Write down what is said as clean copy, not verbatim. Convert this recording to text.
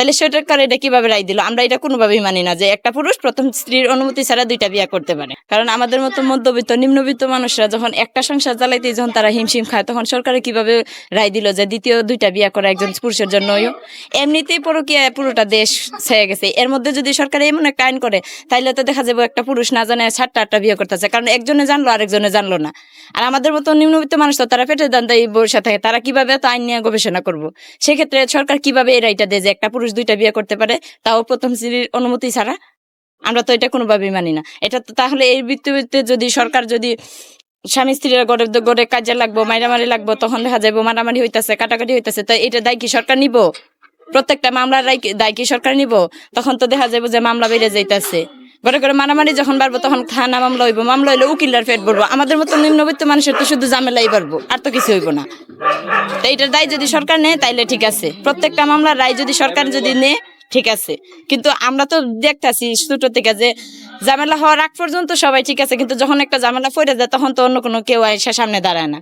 তাহলে সরকার এটা কিভাবে রায় দিল? আমরা এটা কোনোভাবেই মানি না যে একটা পুরুষ প্রথম স্ত্রীর অনুমতি ছাড়া 2টা বিয়ে করতে পারে। কারণ আমাদের মতো মধ্যবিত্ত নিম্নবিত্ত মানুষরা যখন একটা সংসার চালাইতে যখন তারা হিমশিম খায়, তখন সরকারে কিভাবে রায় দিল যে দ্বিতীয় 2টা বিয়ে করা একজন পুরুষের জন্যই? এমনিতেই পরকীয়া পুরোটা দেশ ছেয়ে গেছে, এর মধ্যে যদি সরকার এমন একটা আইন করে তাইলে তো দেখা যাবে একটা পুরুষ না জানে 7টা বিয়ে করতেছে, কারণ একজনে জানলো আরেকজনে জানলো না। আর আমাদের মতো নিম্নবিত্ত মানুষ তো তারা পেটের দান্দায় বসে থাকে, তারা কিভাবে তো আইন নিয়ে গবেষণা করবো? সেক্ষেত্রে সরকার কিভাবে এই রায়টা দেয় যে একটা পুরুষ 2টা বিয়ে করতে পারে, তাও প্রথম স্ত্রীর অনুমতি ছাড়া? আমরা তো এটা কোনোভাবেই মানি না। এটা তো তাহলে এই ভিত্তিতে যদি সরকার যদি স্বামী স্ত্রীরা গড়ে গড়ে কাজে লাগবো, মারামারি লাগবো, তখন দেখা যাবো মারামারি হইতেছে, কাটাকাটি হইতেছে, তো এটা দায় কি সরকার নিব? প্রত্যেকটা মামলার দায় কি সরকার নিব? তখন তো দেখা যাবো যে মামলা বেড়ে যাইতেছে, ঘরে ঘরে মারামারি যখন বাড়বো তখন থানা মামলা হইব, মামলা হইলে উকিলরা পেট ভরবো। আমাদের মতো নিম্নবিত্ত মানুষের তো শুধু ঝামেলাই বাড়বো, আর তো কিছু হইব না। তো এইটার দায় যদি সরকার নেয় তাইলে ঠিক আছে, প্রত্যেকটা মামলার রায় যদি সরকার যদি নেয় ঠিক আছে। কিন্তু আমরা তো দেখতেছি ছোট থেকে যে ঝামেলা হওয়ার আগ পর্যন্ত সবাই ঠিক আছে, কিন্তু যখন একটা ঝামেলা পড়ে যায় তখন তো অন্য কোনো কেউ এসে সামনে দাঁড়ায় না।